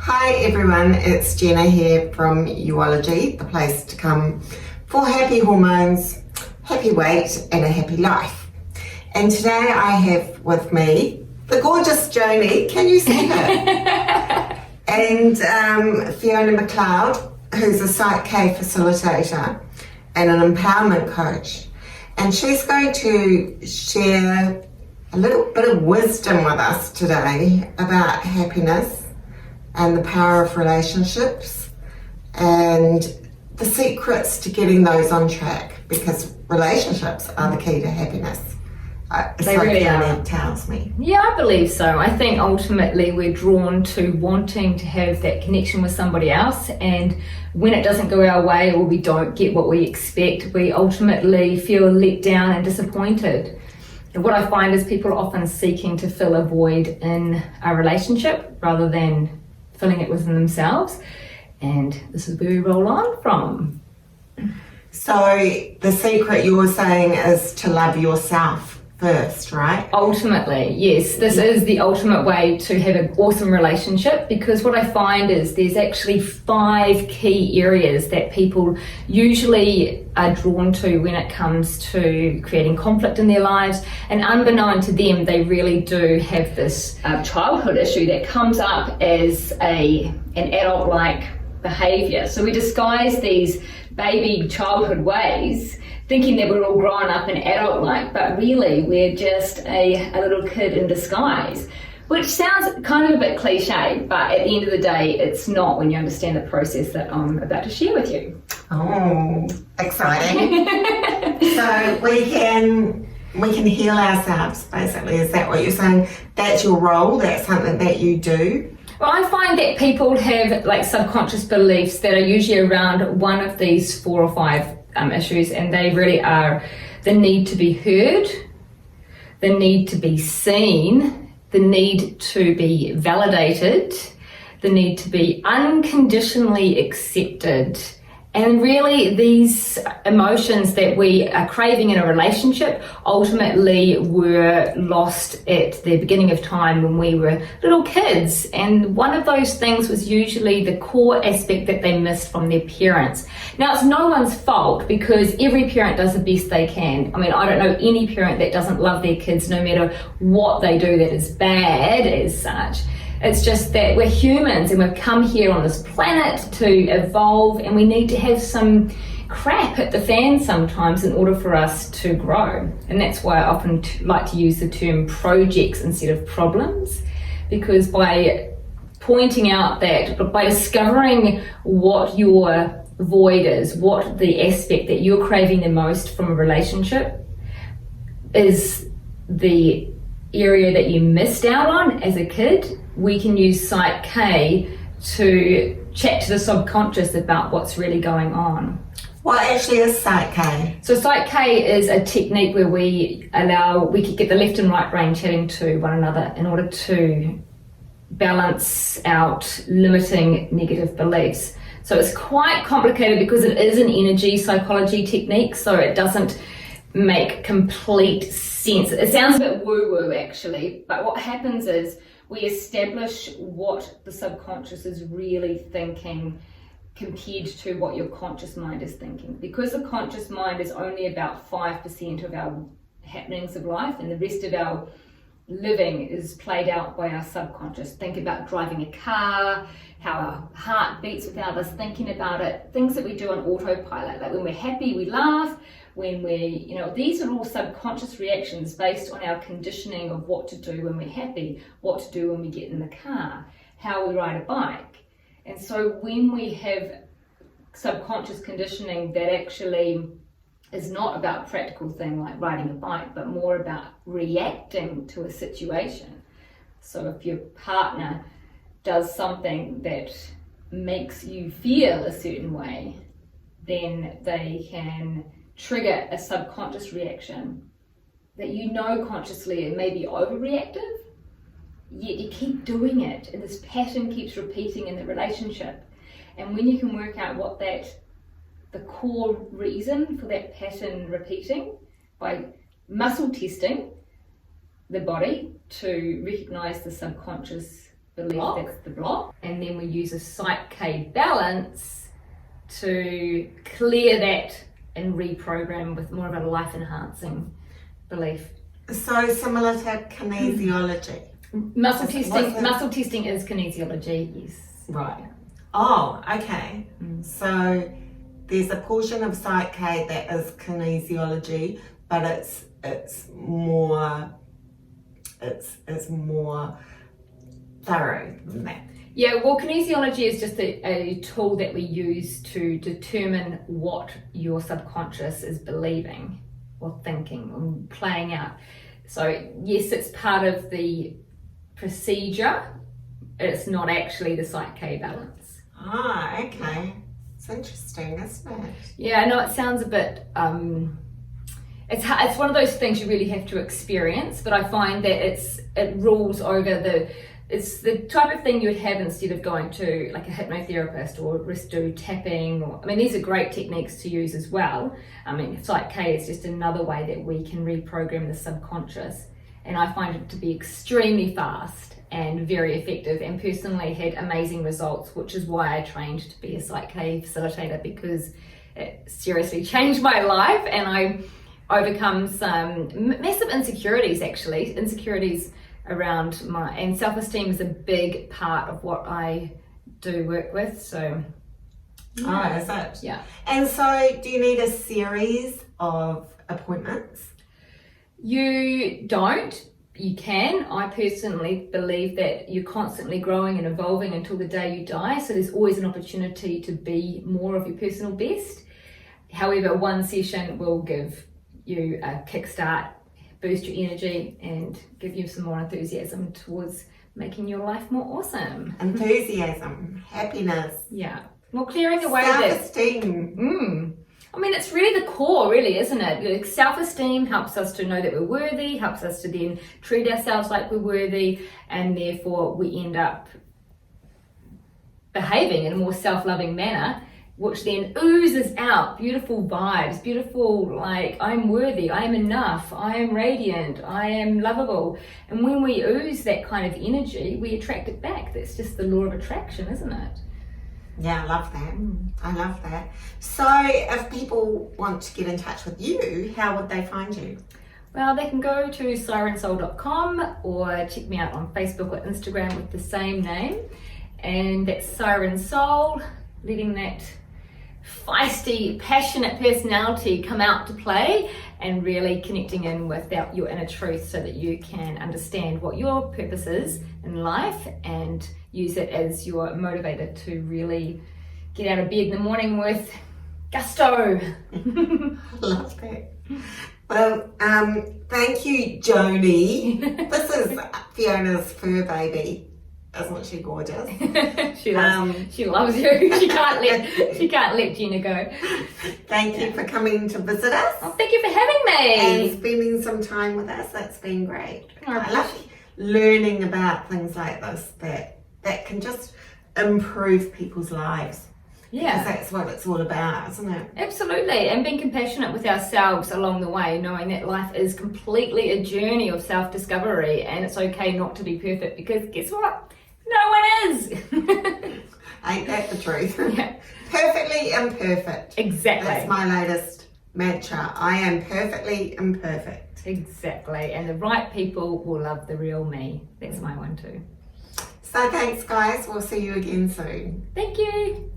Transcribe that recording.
Hi everyone, it's Jenna here from Uology, the place to come for happy hormones, happy weight and a happy life. And today I have with me the gorgeous Joni, can you see her? And Fiona McLeod, who's a Psych-K facilitator and an empowerment coach. And she's going to share a little bit of wisdom with us today about happiness and the power of relationships and the secrets to getting those on track, because relationships are the key to happiness. They really are. Tells me. Yeah, I believe so. I think ultimately we're drawn to wanting to have that connection with somebody else, and when it doesn't go our way or we don't get what we expect, we ultimately feel let down and disappointed. And what I find is people are often seeking to fill a void in a relationship rather than filling it within themselves, and this is where we roll on from. So the secret you're saying is to love yourself first, right? Ultimately, yes, this is the ultimate way to have an awesome relationship, because what I find is there's actually 5 key areas that people usually are drawn to when it comes to creating conflict in their lives, and unbeknown to them, they really do have this childhood issue that comes up as an adult-like behavior. So we disguise these baby childhood ways thinking that we're all grown up and adult-like, but really we're just a little kid in disguise, which sounds kind of a bit cliche, but at the end of the day, it's not when you understand the process that I'm about to share with you. Oh, exciting. So we can heal ourselves, basically. Is that what you're saying? That's your role? That's something that you do? Well, I find that people have like subconscious beliefs that are usually around one of these 4 or 5 issues, and they really are the need to be heard, the need to be seen, the need to be validated, the need to be unconditionally accepted. And really these emotions that we are craving in a relationship ultimately were lost at the beginning of time when we were little kids. And one of those things was usually the core aspect that they missed from their parents. Now, it's no one's fault, because every parent does the best they can. I mean, I don't know any parent that doesn't love their kids no matter what they do that is bad as such. It's just that we're humans and we've come here on this planet to evolve, and we need to have some crap hit the fan sometimes in order for us to grow. And that's why I often like to use the term projects instead of problems, because by pointing out that, by discovering what your void is, what the aspect that you're craving the most from a relationship is the area that you missed out on as a kid, we can use Psych-K to chat to the subconscious about what's really going on. What actually is Psych-K? So Psych-K is a technique where we can get the left and right brain chatting to one another in order to balance out limiting negative beliefs. So it's quite complicated because it is an energy psychology technique, so it doesn't make complete sense. It sounds a bit woo-woo actually, but what happens is we establish what the subconscious is really thinking compared to what your conscious mind is thinking. Because the conscious mind is only about 5% of our happenings of life, and the rest of our living is played out by our subconscious. Think about driving a car, how our heart beats without us thinking about it, things that we do on autopilot, like when we're happy we laugh, when these are all subconscious reactions based on our conditioning of what to do when we're happy, what to do when we get in the car, how we ride a bike. And so when we have subconscious conditioning that actually is not about a practical thing like riding a bike, but more about reacting to a situation. So if your partner does something that makes you feel a certain way, then they can trigger a subconscious reaction that consciously it may be overreactive, yet you keep doing it and this pattern keeps repeating in the relationship. And when you can work out what the core reason for that pattern repeating by muscle testing the body to recognize the subconscious belief that's the block, and then we use a Psych-K balance to clear that and reprogram with more of a life-enhancing belief. So similar to kinesiology. Muscle testing is kinesiology, yes. Right. Oh, okay. So there's a portion of Psych-K that is kinesiology, but it's more thorough than that. Yeah, well, kinesiology is just a tool that we use to determine what your subconscious is believing or thinking or playing out. So yes, it's part of the procedure. It's not actually the Psych-K balance. Ah, okay. It's interesting, isn't it? Yeah, I know it sounds a bit, it's one of those things you really have to experience, but I find that it rules over it's the type of thing you would have instead of going to like a hypnotherapist or wrist do tapping. These are great techniques to use as well. Psych-K is just another way that we can reprogram the subconscious, and I find it to be extremely fast and very effective, and personally had amazing results, which is why I trained to be a Psych-K facilitator, because it seriously changed my life and I overcome some massive insecurities around and self-esteem is a big part of what I do work with, so yeah. Oh, is it? Yeah. And so do you need a series of appointments? You don't. You can. I personally believe that you're constantly growing and evolving until the day you die, so there's always an opportunity to be more of your personal best. However, one session will give you a kickstart, boost your energy and give you some more enthusiasm towards making your life more awesome. Enthusiasm, happiness. Yeah. Well, clearing away self-esteem. It's really the core, really, isn't it? Self-esteem helps us to know that we're worthy, helps us to then treat ourselves like we're worthy, and therefore we end up behaving in a more self-loving manner, which then oozes out beautiful vibes, beautiful, like, I'm worthy, I am enough, I am radiant, I am lovable. And when we ooze that kind of energy, we attract it back. That's just the law of attraction, isn't it? Yeah, I love that. I love that. So if people want to get in touch with you, how would they find you? Well, they can go to sirensoul.com or check me out on Facebook or Instagram with the same name. And that's Siren Soul, letting that feisty, passionate personality come out to play and really connecting in with your inner truth so that you can understand what your purpose is in life and use it as your motivator to really get out of bed in the morning with gusto. Love that. Well, thank you, Joni. This is Fiona's fur baby. Isn't she gorgeous? She loves you. She can't let Jenna go. Thank you for coming to visit us. Oh, thank you for having me. And spending some time with us. That's been great. I love learning about things like this that can just improve people's lives. Yeah. Because that's what it's all about, isn't it? Absolutely. And being compassionate with ourselves along the way, knowing that life is completely a journey of self-discovery and it's okay not to be perfect, because guess what? No one is. Ain't that the truth? Yeah. Perfectly imperfect. Exactly. That's my latest mantra. I am perfectly imperfect. Exactly. And the right people will love the real me. That's my one too. So thanks, guys. We'll see you again soon. Thank you.